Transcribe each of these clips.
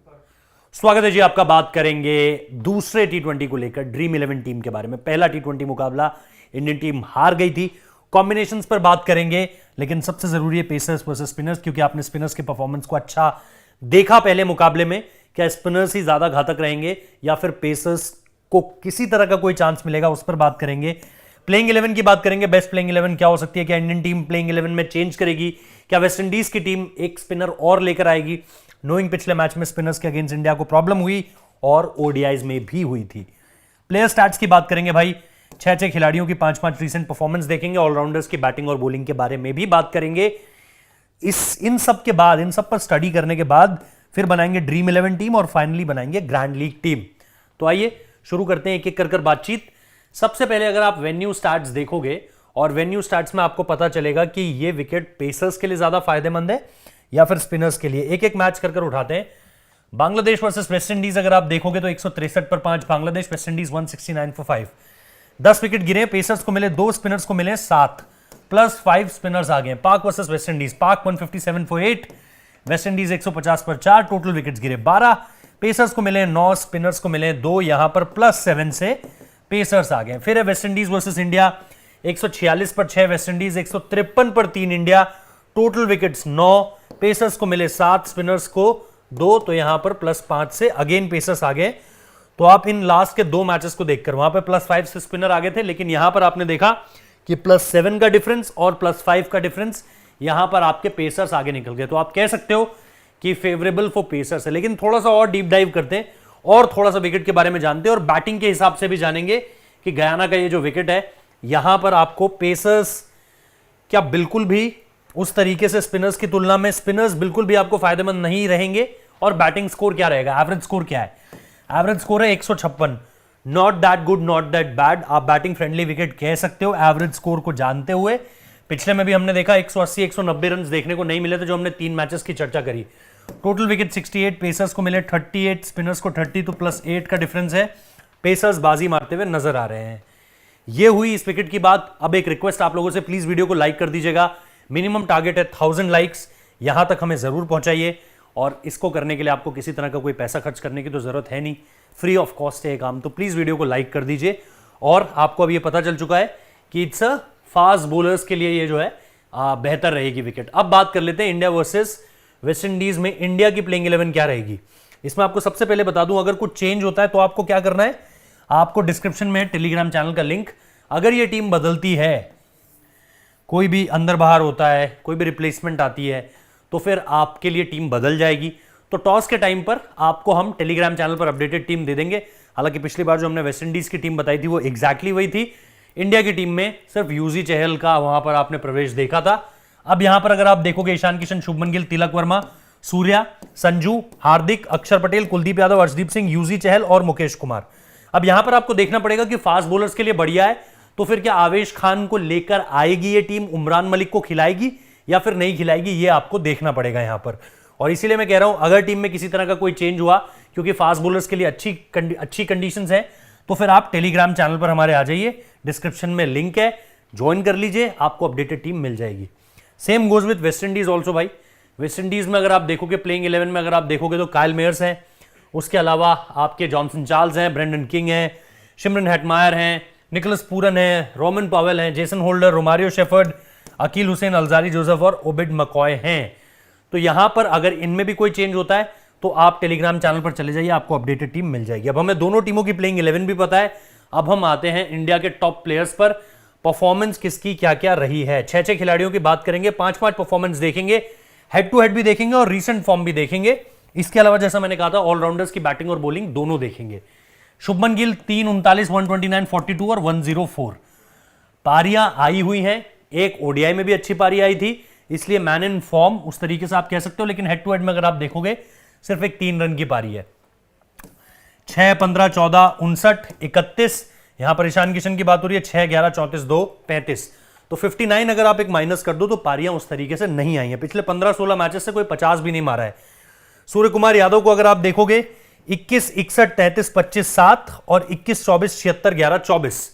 स्वागत है जी आपका। बात करेंगे दूसरे टी20 को लेकर ड्रीम 11 टीम के बारे में। पहला टी20 मुकाबला इंडियन टीम हार गई थी। कॉम्बिनेशंस पर बात करेंगे, लेकिन सबसे जरूरी है पेसर्स वर्सेस स्पिनर्स, क्योंकि आपने स्पिनर्स के परफॉर्मेंस को अच्छा देखा पहले मुकाबले में। क्या स्पिनर्स ही ज्यादा घातक रहेंगे या फिर पेसर्स को किसी तरह का कोई चांस मिलेगा, उस पर बात करेंगे। प्लेइंग 11 की बात करेंगे, बेस्ट प्लेइंग 11 क्या हो सकती है, क्या इंडियन टीम प्लेइंग 11 में चेंज करेगी, क्या वेस्ट इंडीज की टीम एक स्पिनर और लेकर आएगी, नोइंग पिछले मैच में स्पिनर्स के अगेंस्ट इंडिया को प्रॉब्लम हुई और ओडीआईज में भी हुई थी। प्लेयर स्टैट्स की बात करेंगे भाई, 6 खिलाड़ियों की 5 रीसेंट परफॉर्मेंस देखेंगे, ऑलराउंडर्स की बैटिंग और बॉलिंग के बारे में भी बात करेंगे। इन सब के बाद, इन सब पर स्टडी करने के बाद फिर बनाएंगे ड्रीम 11 टीम और फाइनली बनाएंगे ग्रैंड लीग टीम। तो आइए शुरू करते हैं एक एक कर बातचीत। सबसे पहले अगर आप वेन्यू स्टैट्स देखोगे और वेन्यू स्टैट्स में आपको पता चलेगा कि ये विकेट पेसर्स के लिए ज्यादा फायदेमंद है या फिर स्पिनर्स के लिए। एक एक मैच कर उठाते हैं। बांग्लादेश वर्सेस वेस्ट इंडीज अगर आप देखोगे तो 163 पर 5 बांग्लादेश, वेस्ट इंडीज 169 पर 5। 10 विकेट गिरे, पेसर्स को मिले 2, स्पिनर्स को मिले 7, प्लस 5 स्पिनर्स आ गए। पाक वर्सेस वेस्ट इंडीज, पाक 157 पर 8, वेस्ट इंडीज 150 पर 4, टोटल विकेट्स गिरे 12, पेसर्स को मिले 9, स्पिनर्स को मिले 2, यहां पर प्लस 7 से पेसर्स आ गए। फिर है वेस्ट इंडीज वर्सेस इंडिया, 146 पर 6 वेस्ट इंडीज, 153 पर 3 इंडिया, टोटल विकेट्स 9, पेसर्स को मिले 7, स्पिनर्स को 2, तो यहां पर प्लस 5 से अगेन पेसर्स आ गए। तो आप इन लास्ट के 2 मैचेस को देखकर, वहां पर प्लस 5 से स्पिनर आ गए थे, लेकिन यहां पर आपने देखा कि प्लस 7 का डिफरेंस और प्लस 5 का डिफरेंस, यहां पर आपके पेसर्स आगे निकल गए। तो आप कह सकते हो कि फेवरेबल फॉर पेसर्स है। लेकिन थोड़ा सा और डीप डाइव करते हैं और थोड़ा सा विकेट के बारे में जानते हैं और बैटिंग के हिसाब से भी जानेंगे कि गयाना का ये जो विकेट है, यहां पर आपको पेसर्स क्या बिल्कुल भी उस तरीके से स्पिनर्स की तुलना में स्पिनर्स बिल्कुल भी आपको फायदेमंद नहीं रहेंगे। और बैटिंग स्कोर क्या रहेगा, एवरेज स्कोर क्या है? एवरेज स्कोर है 156। Not that good, not that bad. आप बैटिंग फ्रेंडली विकेट कह सकते हो एवरेज स्कोर को जानते हुए। पिछले में भी हमने देखा 180 190 रन देखने को नहीं मिले थे, जो हमने 3 मैचेस की चर्चा करी। टोटल विकेट 68, पेसर्स को मिले 38, स्पिनर्स को 30, तो प्लस 8 का डिफरेंस है। पेसर्स बाजी मारते हुए नजर आ रहे हैं। ये हुई इस विकेट की बात। अब एक रिक्वेस्ट आप लोगों से, प्लीज वीडियो को लाइक कर दीजिएगा। मिनिमम टारगेट है 1000 लाइक्स, यहां तक हमें जरूर पहुंचाइए। और इसको करने के लिए आपको किसी तरह का कोई पैसा खर्च करने की तो जरूरत है नहीं, फ्री ऑफ कॉस्ट है ये काम। तो प्लीज वीडियो को लाइक कर दीजिए। और आपको अब ये पता चल चुका है कि इट्स अ फास्ट बॉलर्स के लिए ये जो है बेहतर रहेगी विकेट। अब बात कर लेते हैं इंडिया वर्सेस वेस्ट इंडीज में इंडिया की प्लेइंग 11 क्या रहेगी। इसमें आपको सबसे पहले बता दूं, अगर कुछ चेंज होता है तो आपको क्या करना है, आपको डिस्क्रिप्शन में टेलीग्राम चैनल का लिंक, अगर ये टीम बदलती है, कोई भी अंदर बाहर होता है, कोई भी रिप्लेसमेंट आती है, तो फिर आपके लिए टीम बदल जाएगी। तो टॉस के टाइम पर आपको हम टेलीग्राम चैनल पर अपडेटेड टीम दे देंगे। हालांकि पिछली बार जो हमने वेस्ट इंडीज की टीम बताई थी वो एग्जैक्टली वही थी। इंडिया की टीम में सिर्फ यूजी चहल का वहां पर आपने प्रवेश देखा था। अब यहां पर अगर आप देखोगे, ईशान किशन, शुभमन गिल, तिलक वर्मा, सूर्या, संजू, हार्दिक, अक्षर पटेल, कुलदीप यादव, अर्शदीप सिंह, यूजी चहल और मुकेश कुमार। अब यहां पर आपको देखना पड़ेगा कि फास्ट बॉलर्स के लिए बढ़िया है, तो फिर क्या आवेश खान को लेकर आएगी ये टीम, उमरान मलिक को खिलाएगी या फिर नहीं खिलाएगी, ये आपको देखना पड़ेगा यहां पर। और इसीलिए मैं कह रहा हूं, अगर टीम में किसी तरह का कोई चेंज हुआ, क्योंकि फास्ट बॉलर्स के लिए अच्छी कंडीशंस है, तो फिर आप टेलीग्राम चैनल पर हमारे आ जाइए, डिस्क्रिप्शन में लिंक है, ज्वाइन कर लीजिए, आपको अपडेटेड टीम मिल जाएगी। Same goes with West Indies also भाई। वेस्ट इंडीज में अगर आप देखोगे, प्लेइंग 11 में अगर आप देखोगे तो काइल मेयर्स हैं, उसके अलावा आपके जॉनसन चार्ल्स हैं, ब्रेंडन किंग हैं, शिमरन हेटमायर हैं, निकोलस पूरन है, रोमन पावेल हैं, Jason Holder, Romario Shepherd, Akeal Hosein, Alzarri Joseph और ओबिड मकॉय हैं। तो यहां पर अगर इनमें भी कोई चेंज होता है तो आप टेलीग्राम चैनल पर चले जाइए, आपको अपडेटेड टीम मिल जाएगी। अब हमें दोनों टीमों की प्लेइंग 11 भी पता है। अब हम आते हैं इंडिया के टॉप प्लेयर्स पर, परफॉर्मेंस किसकी क्या क्या रही है। 6 खिलाड़ियों की बात करेंगे, 5 परफॉर्मेंस देखेंगे, हेड टू हेड भी देखेंगे और रीसेंट फॉर्म भी देखेंगे। इसके अलावा जैसा मैंने कहा था, ऑलराउंडर्स की बैटिंग और बॉलिंग दोनों देखेंगे। शुभमन गिल 3, 39, 129, 42 और 104 पारियां आई हुई हैं। एक ओडीआई में भी अच्छी पारी आई थी, इसलिए मैन इन फॉर्म उस तरीके से आप कह सकते हो। लेकिन हेड टू हेड में अगर आप देखोगे, सिर्फ एक 3 रन की पारी है। 6, 15, 14, 59, 31, यहां पर ईशान किशन की बात हो रही है, 6, 11, 34, 2, 35। तो 59 अगर आप एक माइनस कर दो तो पारियां उस तरीके से नहीं आई है। पिछले 15-16 मैचेस से कोई 50 भी नहीं मारा है। सूर्य कुमार यादव को अगर आप देखोगे, 21, 61, 33, 25, 7 और 21, 24, 76, 11, 24।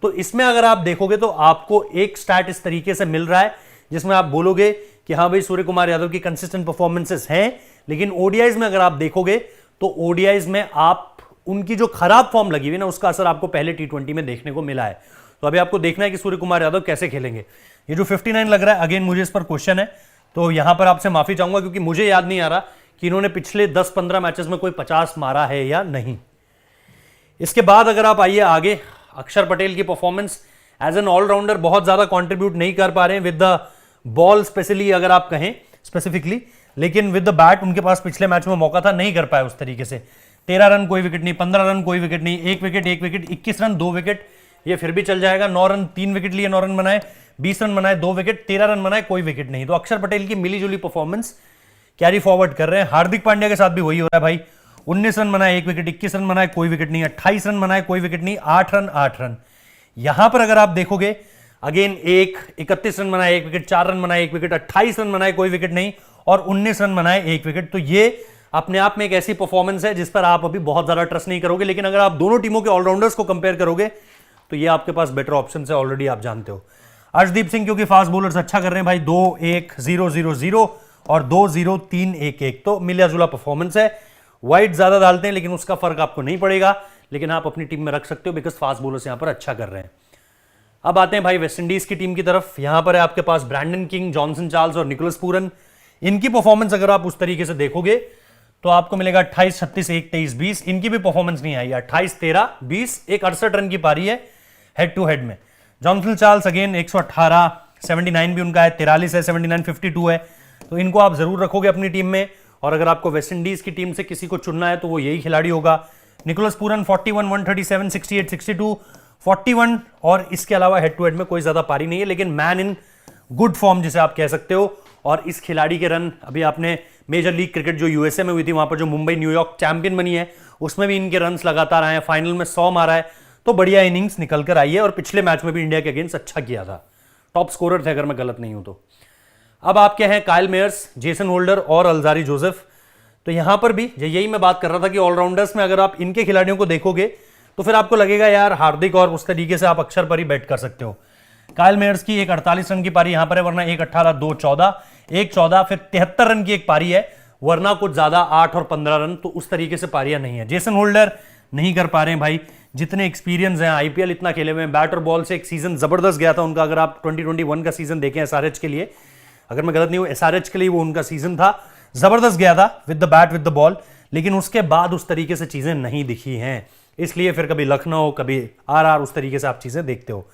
तो इसमें अगर आप देखोगे तो आपको एक स्टैट इस तरीके से मिल रहा है जिसमें आप बोलोगे कि हाँ भाई सूर्य कुमार यादव की कंसिस्टेंट परफॉर्मेंसेस हैं, लेकिन ओडीआईज में अगर आप देखोगे तो ओडीआईज में आप उनकी जो खराब फॉर्म लगी हुई ना, उसका असर आपको पहले टी20 में देखने को मिला है। तो अभी आपको देखना है कि सूर्य कुमार यादव कैसे खेलेंगे। ये जो 59 लग रहा है, अगेन मुझे इस पर क्वेश्चन है, तो यहां पर आपसे माफी चाहूंगा क्योंकि मुझे याद नहीं आ रहा कि इन्होंने पिछले 10-15 मैचेस में कोई 50 मारा है या नहीं। इसके बाद अगर आप आइए आगे, अक्षर पटेल की परफॉर्मेंस एज एन ऑलराउंडर बहुत ज्यादा कंट्रीब्यूट नहीं कर पा रहे हैं विद द बॉल, स्पेशली अगर आप कहें स्पेसिफिकली, लेकिन विद द बैट उनके पास पिछले मैच में मौका था, नहीं कर पाए उस तरीके से। 13 रन कोई विकेट नहीं, 15 रन कोई विकेट नहीं, 1 विकेट 21 रन 2 विकेट, ये फिर भी चल जाएगा। 9 रन 3 विकेट लिए, 9 रन बनाए, 20 रन बनाए 2 विकेट, 13 रन बनाए कोई विकेट नहीं। तो अक्षर पटेल की मिलीजुली परफॉर्मेंस कैरी फॉरवर्ड कर रहे हैं। हार्दिक पांड्या के साथ भी वही हो रहा है भाई, 19 रन बनाए 1 विकेट, 21 रन बनाए कोई विकेट नहीं, 28 रन बनाए कोई विकेट नहीं, 8 रन। यहां पर अगर आप देखोगे अगेन 31 रन बनाए 1 विकेट, 4 रन बनाए 1 विकेट, 28 रन बनाए कोई विकेट नहीं और 19 रन बनाए 1 विकेट। तो ये अपने आप में एक ऐसी परफॉर्मेंस है जिस पर आप अभी बहुत ज्यादा ट्रस्ट नहीं करोगे, लेकिन अगर आप दोनों टीमों के ऑलराउंडर्स को कंपेयर करोगे तो ये आपके पास बेटर ऑप्शन है, ऑलरेडी आप जानते हो। अर्शदीप सिंह क्योंकि फास्ट बॉलर्स अच्छा कर रहे हैं भाई, 2-1-0-0-0 और 2-0-3-1-1, तो मिलिया जुला परफॉर्मेंस है। वाइड ज्यादा डालते हैं लेकिन उसका फर्क आपको नहीं पड़ेगा, लेकिन आप अपनी टीम में रख सकते हो बिकॉज फास्ट बॉलर्स यहां पर अच्छा कर रहे हैं। अब आते हैं भाई वेस्ट इंडीज की टीम की तरफ। यहां पर है आपके पास ब्रैंडन किंग, जॉनसन चार्ल्स और निकोलस पूरन। इनकी परफॉर्मेंस अगर आप उस तरीके से देखोगे तो आपको मिलेगा 28-36-1-23-20। इनकी भी परफॉर्मेंस नहीं आई, 28-13-20, एक 68 रन की पारी है हेड टू हेड में। जॉनसन चार्ल्स अगेन 118, 79 भी उनका है, 43 है, 79, 52 है, तो इनको आप जरूर रखोगे अपनी टीम में। और अगर आपको वेस्ट इंडीज की टीम से किसी को चुनना है तो वो यही खिलाड़ी होगा। निकोलस पूरन 41, 137, 68, 62, 41 और इसके अलावा हेड टू हेड में कोई ज्यादा पारी नहीं है, लेकिन मैन इन गुड फॉर्म जिसे आप कह सकते हो। और इस खिलाड़ी के रन अभी आपने मेजर लीग क्रिकेट जो यूएसए में हुई थी, वहां पर जो मुंबई न्यूयॉर्क चैंपियन बनी है, उसमें भी इनके रन्स लगातार आए हैं, फाइनल में 100 मारा है, तो बढ़िया इनिंग्स निकल कर आई है। और पिछले मैच में भी इंडिया के अगेंस्ट अच्छा किया था, टॉप स्कोरर थे अगर मैं गलत नहीं हूं तो। अब आपके हैं काइल मेयर्स, जेसन होल्डर और अल्जारी जोसेफ। तो यहां पर भी यही मैं बात कर रहा था कि ऑलराउंडर्स में अगर आप इनके खिलाड़ियों को देखोगे तो फिर आपको लगेगा यार हार्दिक और उस तरीके से आप अक्षर पर ही बैट कर सकते हो। काइल मेयर्स की एक 48 रन की पारी यहां पर है, वरना 1-18, 2-14, 1-14, फिर 73 रन की एक पारी है, वरना कुछ ज्यादा 8 और 15 रन, तो उस तरीके से पारियां नहीं है। जेसन होल्डर नहीं कर पा रहे हैं भाई, जितने एक्सपीरियंस हैं, आईपीएल इतना खेले हुए हैं, बैट और बॉल से एक सीजन जबरदस्त गया था उनका। अगर आप 2021 का सीजन देखें एसआरएच के लिए, अगर मैं गलत नहीं हूं एसआरएच के लिए वो उनका सीजन था, जबरदस्त गया था with the bat with the ball, लेकिन उसके बाद उस तरीके से चीजें नहीं दिखी हैं। इसलिए फिर कभी लखनऊ, कभी आरआर, उस तरीके से आप चीजें देखते हो।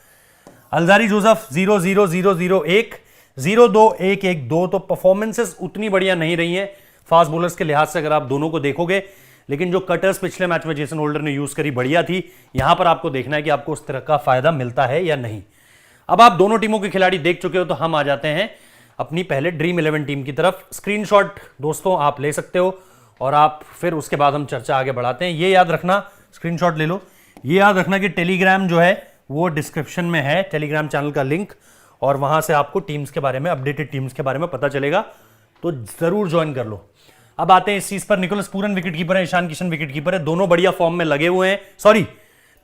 अल्जारी जोसेफ 0-0-0-0-1, 0-2-1-1-2, तो परफॉर्मेंसेस उतनी बढ़िया नहीं रही हैं फास्ट बॉलर्स के लिहाज से अगर आप दोनों को देखोगे, लेकिन जो कटर्स पिछले मैच में जेसन होल्डर ने यूज करी बढ़िया थी। यहां पर आपको देखना है कि आपको उस तरह का फायदा मिलता है या नहीं। अब आप दोनों टीमों के खिलाड़ी देख चुके हो, तो हम आ जाते हैं अपनी पहले ड्रीम 11 टीम की तरफ। स्क्रीनशॉट दोस्तों आप ले सकते हो और आप फिर उसके बाद हम चर्चा आगे बढ़ाते हैं। ये याद रखना, स्क्रीनशॉट ले लो, ये याद रखना कि टेलीग्राम जो है वो डिस्क्रिप्शन में है, टेलीग्राम चैनल का लिंक, और वहां से आपको टीम्स के बारे में, अपडेटेड टीम्स के बारे में पता चलेगा, तो जरूर ज्वाइन कर लो। अब आते हैं इस चीज पर। निकोलस पूरन विकेट कीपर है, ईशान किशन विकेट कीपर है, दोनों बढ़िया फॉर्म में लगे हुए हैं। सॉरी,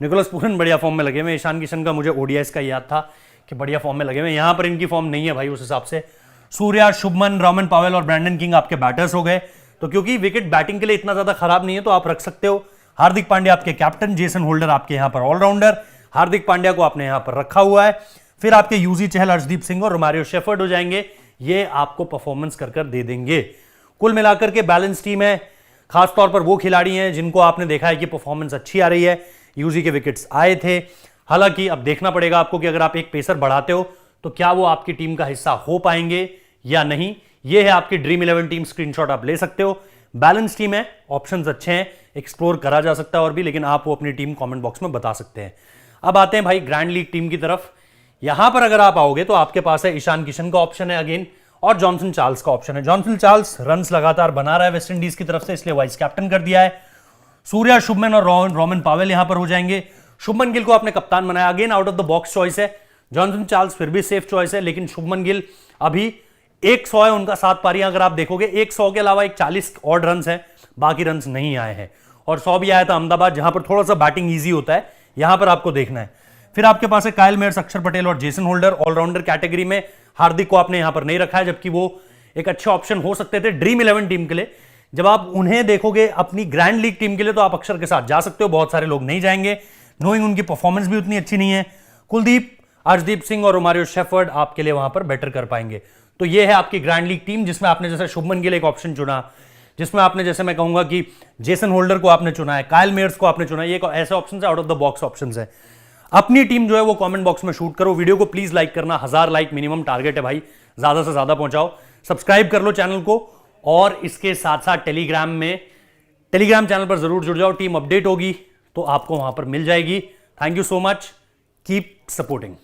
निकोलस पूरन बढ़िया फॉर्म में लगे हुए हैं, ईशान किशन का मुझे ओडीआईस का याद था कि बढ़िया फॉर्म में लगे हुए हैं। यहां पर इनकी फॉर्म नहीं है भाई उस हिसाब से। सूर्या, शुभमन, रोमन पावेल और ब्रैंडन किंग आपके बैटर्स हो गए, तो क्योंकि विकेट बैटिंग के लिए इतना ज्यादा खराब नहीं है तो आप रख सकते हो। हार्दिक पांड्या आपके कैप्टन, जेसन होल्डर आपके यहां पर ऑलराउंडर, हार्दिक पांड्या को आपने यहां पर रखा हुआ है। फिर आपके यूजी चहल, अर्शदीप सिंह और रोमारियो शेफर्ड हो जाएंगे, ये आपको परफॉर्मेंस कर दे देंगे। कुल मिलाकर के बैलेंस टीम है, खासतौर पर वो खिलाड़ी हैं जिनको आपने देखा है कि परफॉर्मेंस अच्छी आ रही है। यूजी के विकेट्स आए थे, हालांकि अब देखना पड़ेगा आपको कि अगर आप एक पेसर बढ़ाते हो तो क्या वो आपकी टीम का हिस्सा हो पाएंगे या नहीं। ये है आपकी ड्रीम 11 टीम, स्क्रीनशॉट आप ले सकते हो। बैलेंस टीम है, ऑप्शंस अच्छे हैं, एक्सप्लोर करा जा सकता है और भी, लेकिन आप वो अपनी टीम कमेंट बॉक्स में बता सकते हैं। अब आते हैं भाई ग्रैंड लीग टीम की तरफ। यहां पर अगर आप आओगे तो आपके पास है ईशान किशन का ऑप्शन है अगेन, और जॉनसन चार्ल्स का ऑप्शन है। जॉनसन चार्ल्स रन्स लगातार बना रहा है वेस्ट इंडीज की तरफ से, इसलिए वाइस कैप्टन कर दिया है। सूर्या, शुभमन और रोमन पावेल यहां पर हो जाएंगे। शुभमन गिल को आपने कप्तान बनाया, again out of the box choice है। जॉनसन चार्ल्स फिर भी सेफ चॉइस है, लेकिन शुभमन गिल अभी 100 है उनका 7 पारियां, अगर आप देखोगे 100 के अलावा एक 40 ऑड रन है, बाकी रन नहीं आए हैं। और 100 भी आया था अहमदाबाद, जहां पर थोड़ा सा बैटिंग ईजी होता है, यहां पर आपको देखना है। फिर आपके पास है काइल मेयर्स, अक्षर पटेल और जेसन होल्डर। ऑलराउंडर कैटेगरी में हार्दिक को आपने यहां पर नहीं रखा है, जबकि वो एक अच्छे ऑप्शन हो सकते थे ड्रीम 11 टीम के लिए, जब आप उन्हें देखोगे अपनी ग्रैंड लीग टीम के लिए, तो आप अक्षर के साथ जा सकते हो, बहुत सारे लोग नहीं जाएंगे, नोइंग उनकी परफॉर्मेंस भी उतनी अच्छी नहीं है। कुलदीप, अर्शदीप सिंह और रोमारियो शेफर्ड आपके लिए वहां पर बेटर कर पाएंगे। तो ये है आपकी ग्रैंड लीग टीम, जिसमें आपने जैसे शुभमन गिल एक ऑप्शन चुना, जिसमें आपने जैसे मैं कहूंगा कि जेसन होल्डर को आपने चुना है, कायल मेयर्स को आपने चुना है, ये ऐसे ऑप्शन है, out of the box option है। अपनी टीम जो है वो कमेंट बॉक्स में शूट करो, वीडियो को प्लीज लाइक करना, 1000 लाइक मिनिमम टारगेट है भाई, ज्यादा से ज्यादा पहुंचाओ। सब्सक्राइब कर लो चैनल को, और इसके साथ साथ टेलीग्राम चैनल पर जरूर जुड़ जाओ, टीम अपडेट होगी तो आपको वहां पर मिल जाएगी। Thank you so much, keep supporting.